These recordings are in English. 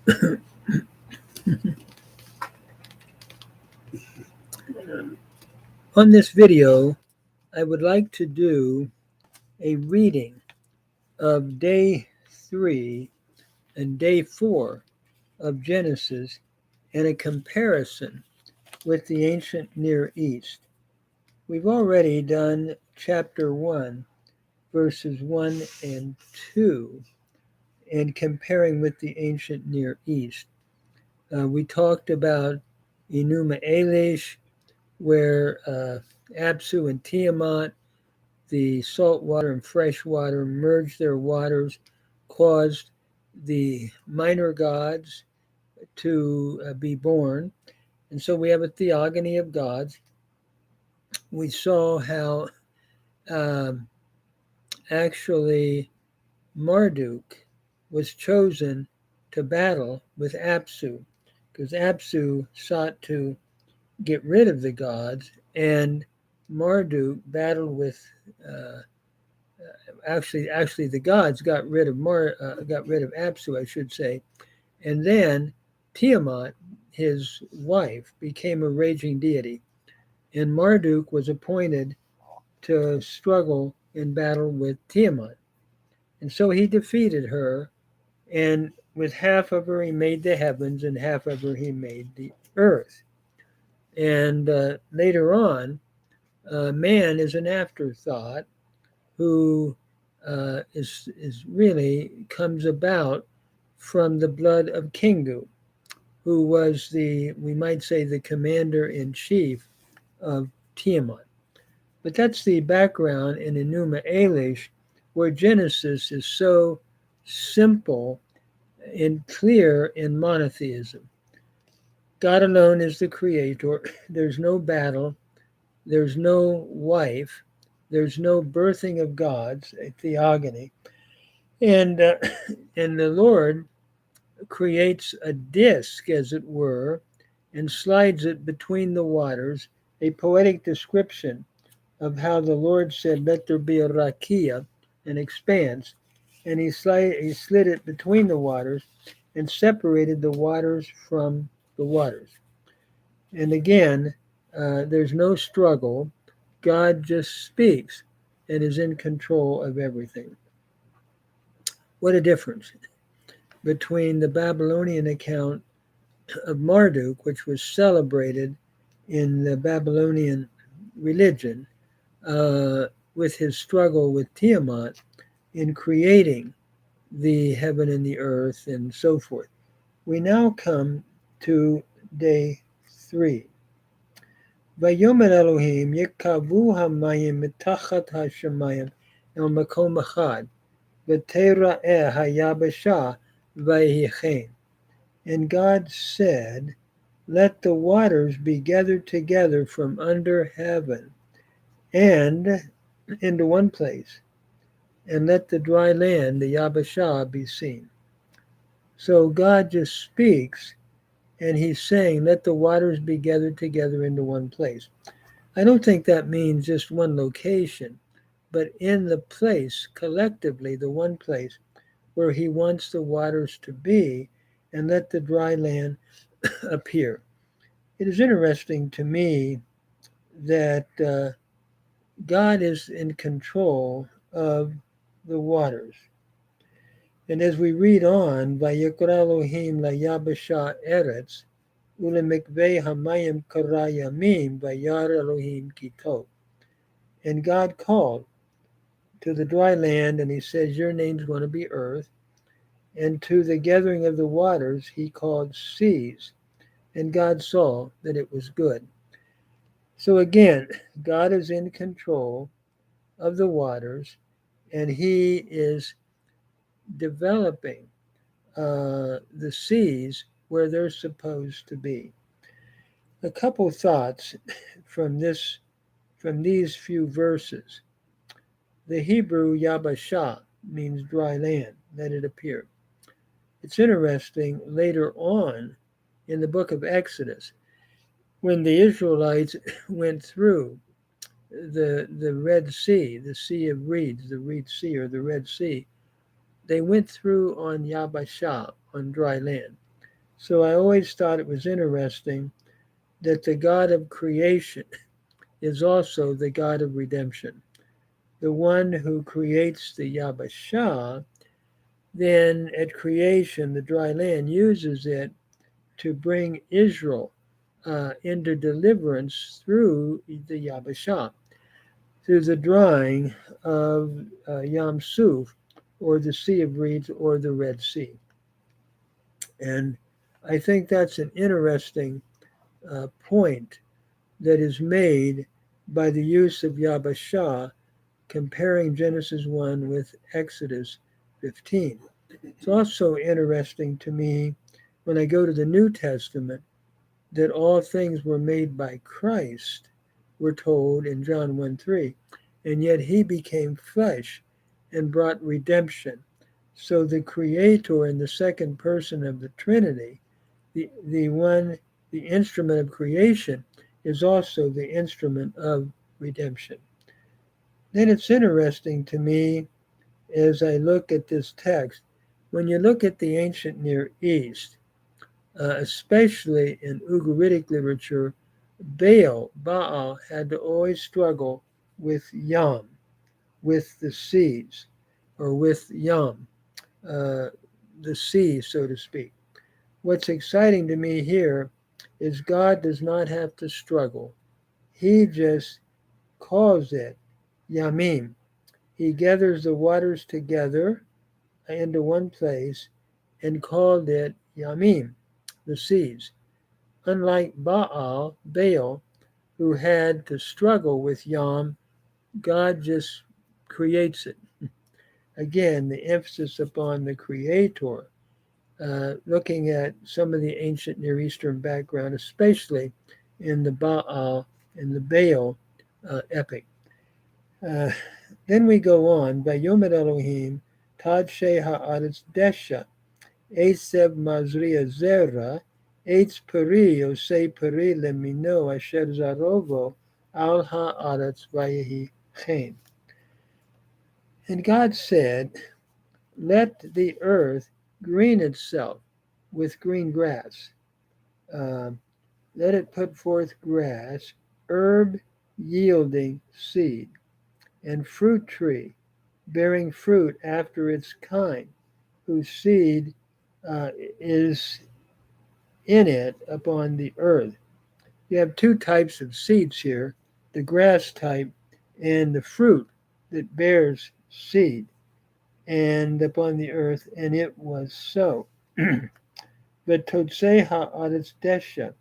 On this video, I would like to do a reading of day 3 and day 4 of Genesis and a comparison with the ancient Near East. We've already done chapter 1, verses 1 and 2, and comparing with the ancient Near East. We talked about Enuma Elish, where Apsu and Tiamat, the salt water and fresh water, merged their waters, caused the minor gods to be born. And so we have a theogony of gods. We saw how um, actually Marduk was chosen to battle with Apsu, because Apsu sought to get rid of the gods, and Marduk battled with. Actually, the gods got rid of Apsu, I should say, and then Tiamat, his wife, became a raging deity, and Marduk was appointed to struggle in battle with Tiamat, and so he defeated her, and with half of her he made the heavens, and half of her he made the earth, and later on, man is an afterthought who is really comes about from the blood of Kingu, who was we might say, the commander in chief of Tiamat. But that's the background in Enuma Elish, where Genesis is so simple and clear in monotheism. God alone is the creator. There's no battle. There's no wife. There's no birthing of gods, a theogony. And, uh, and the Lord creates a disk, as it were, and slides it between the waters, a poetic description of how the Lord said, "Let there be a rakia," an expanse, and he slid it between the waters and separated the waters from the waters. And again, there's no struggle. God just speaks and is in control of everything. What a difference between the Babylonian account of Marduk, which was celebrated in the Babylonian religion, with his struggle with Tiamat in creating the heaven and the earth and so forth. We now come to day 3. Vayomer Elohim yikavu hamayim mitachat hashamayim el makom echad v'tera'eh hayabasha vayichen. And God said, "Let the waters be gathered together from under heaven and into one place, and let the dry land, the Yabashah, be seen." So God just speaks, and he's saying, let the waters be gathered together into one place. I don't think that means just one location, but in the place, collectively, the one place where he wants the waters to be, and let the dry land appear. It is interesting to me that God is in control of the waters. And as we read on, Vayikra Elohim layabasha eretz, ulemikvei hamayim karayamim, vayar Elohim kitov. And God called to the dry land, and he says, your name's going to be earth. And to the gathering of the waters, he called seas. And God saw that it was good. So again, God is in control of the waters, and he is developing the seas where they're supposed to be. A couple thoughts from these few verses. The Hebrew Yabashah means dry land, let it appear. It's interesting later on in the book of Exodus, when the Israelites went through the Red Sea, the Sea of Reeds, the Reed Sea or the Red Sea, they went through on Yabashah, on dry land. So I always thought it was interesting that the God of creation is also the God of redemption. The one who creates the Yabashah, then at creation, the dry land uses it to bring Israel into deliverance through the Yabashah, through the drying of Yam Suf, or the Sea of Reeds, or the Red Sea. And I think that's an interesting point that is made by the use of Yabashah, comparing Genesis 1 with Exodus 15. It's also interesting to me when I go to the New Testament that all things were made by Christ, we're told in John 1:3, and yet he became flesh and brought redemption. So the Creator in the second person of the Trinity, the instrument of creation, is also the instrument of redemption. Then it's interesting to me as I look at this text, when you look at the ancient Near East, especially in Ugaritic literature, Baal had to always struggle with Yam, with the seas, or with Yam, uh, the sea, so to speak. What's exciting to me here is God does not have to struggle. He just calls it Yamim. He gathers the waters together into one place and called it Yamim, the seas. Unlike Baal, who had to struggle with Yam, God just creates it. Again, the emphasis upon the Creator, looking at some of the ancient Near Eastern background, especially in the Baal and the Baal epic. Uh, then we go on, Vayomer Elohim, Tad She Ha'aretz Desha, Esev Mazria Zera, Eitz Peri, Osei Peri Lemino, Asher Zarovo, Al Ha'aretz Vayehi Chen. And God said, let the earth green itself with green grass. Let it put forth grass, herb yielding seed, and fruit tree bearing fruit after its kind, whose seed is in it upon the earth. You have two types of seeds here, the grass type and the fruit that bears seed and upon the earth, and it was so. But Totsei ha'aretz desha,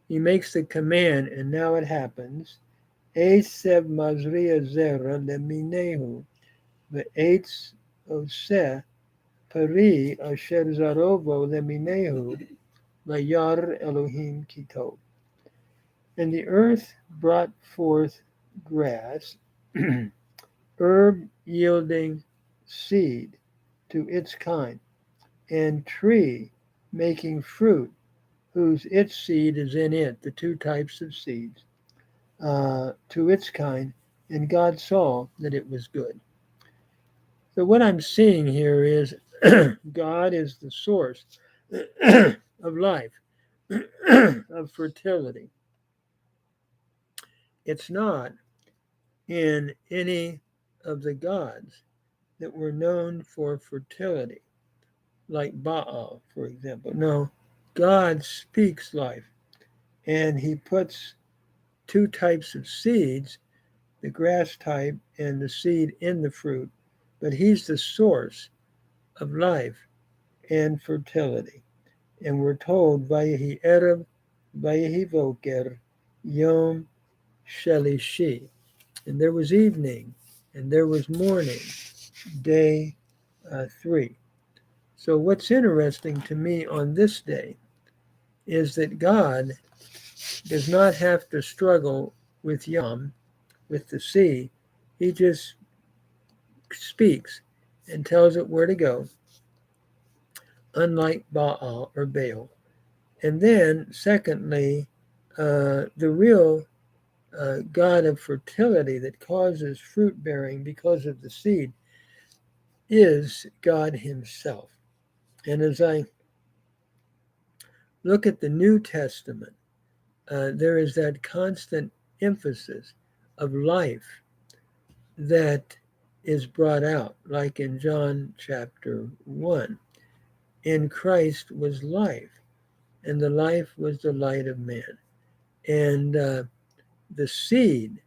he makes the command, and now it happens. Esev mazria zera leminehu, ve'etz oseh peri asher zarovo leminehu, vayar Elohim kitov. And the earth brought forth grass, herb yielding seed to its kind, and tree making fruit, whose its seed is in it, the two types of seeds, to its kind, and God saw that it was good. So what I'm seeing here is God is the source of life, of fertility. It's not in any of the gods that were known for fertility, like Baal, for example. No, God speaks life, and he puts two types of seeds, the grass type and the seed in the fruit, but he's the source of life and fertility. And we're told, Vayehi Erev, Vayehi Voker, Yom Shelishi. And there was evening, and there was morning, day 3. So what's interesting to me on this day is that God does not have to struggle with Yam, with the sea. He just speaks and tells it where to go, unlike Baal or Baal. And then, secondly, the real God of fertility that causes fruit bearing because of the seed is God Himself. And as I look at the New Testament, there is that constant emphasis of life that is brought out, like in John chapter 1. In Christ was life, and the life was the light of man. And the seed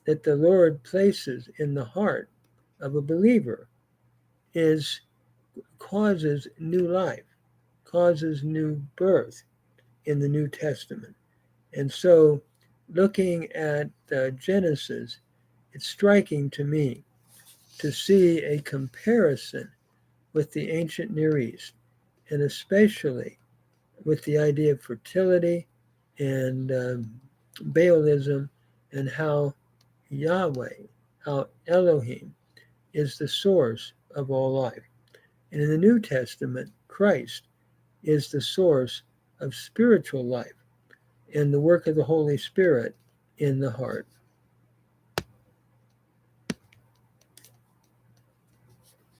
that the Lord places in the heart of a believer causes new life, causes new birth in the New Testament. And so, looking at Genesis, it's striking to me to see a comparison with the ancient Near East, and especially with the idea of fertility and Baalism, and how Yahweh, how Elohim is the source of all life. And in the New Testament, Christ is the source of spiritual life and the work of the Holy Spirit in the heart.